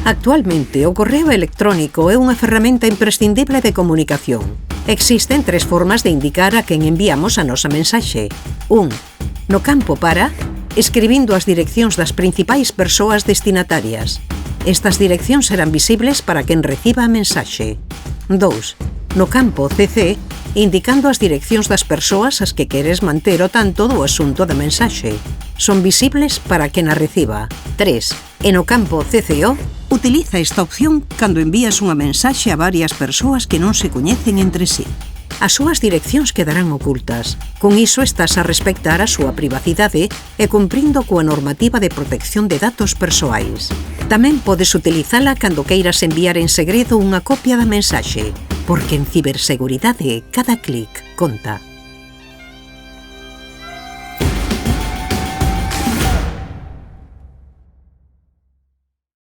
Actualmente, o correo electrónico é unha ferramenta imprescindible de comunicación. Existen 3 formas de indicar a quen enviamos a nosa mensaxe. 1. No campo para, escribindo as direccións das principais persoas destinatarias. Estas direccións serán visibles para quen reciba a mensaxe. 2. No campo CC, indicando as direccións das persoas as que queres manter o tanto do asunto da mensaxe. Son visibles para quen a reciba. 3. E no campo CCO, utiliza esta opción cando envías unha mensaxe a varias persoas que non se coñecen entre sí. As súas direccións quedarán ocultas. Con iso estás a respectar a súa privacidade e cumprindo coa normativa de protección de datos persoais. Tamén podes utilizala cando queiras enviar en segredo unha copia da mensaxe, porque en ciberseguridade cada clic conta.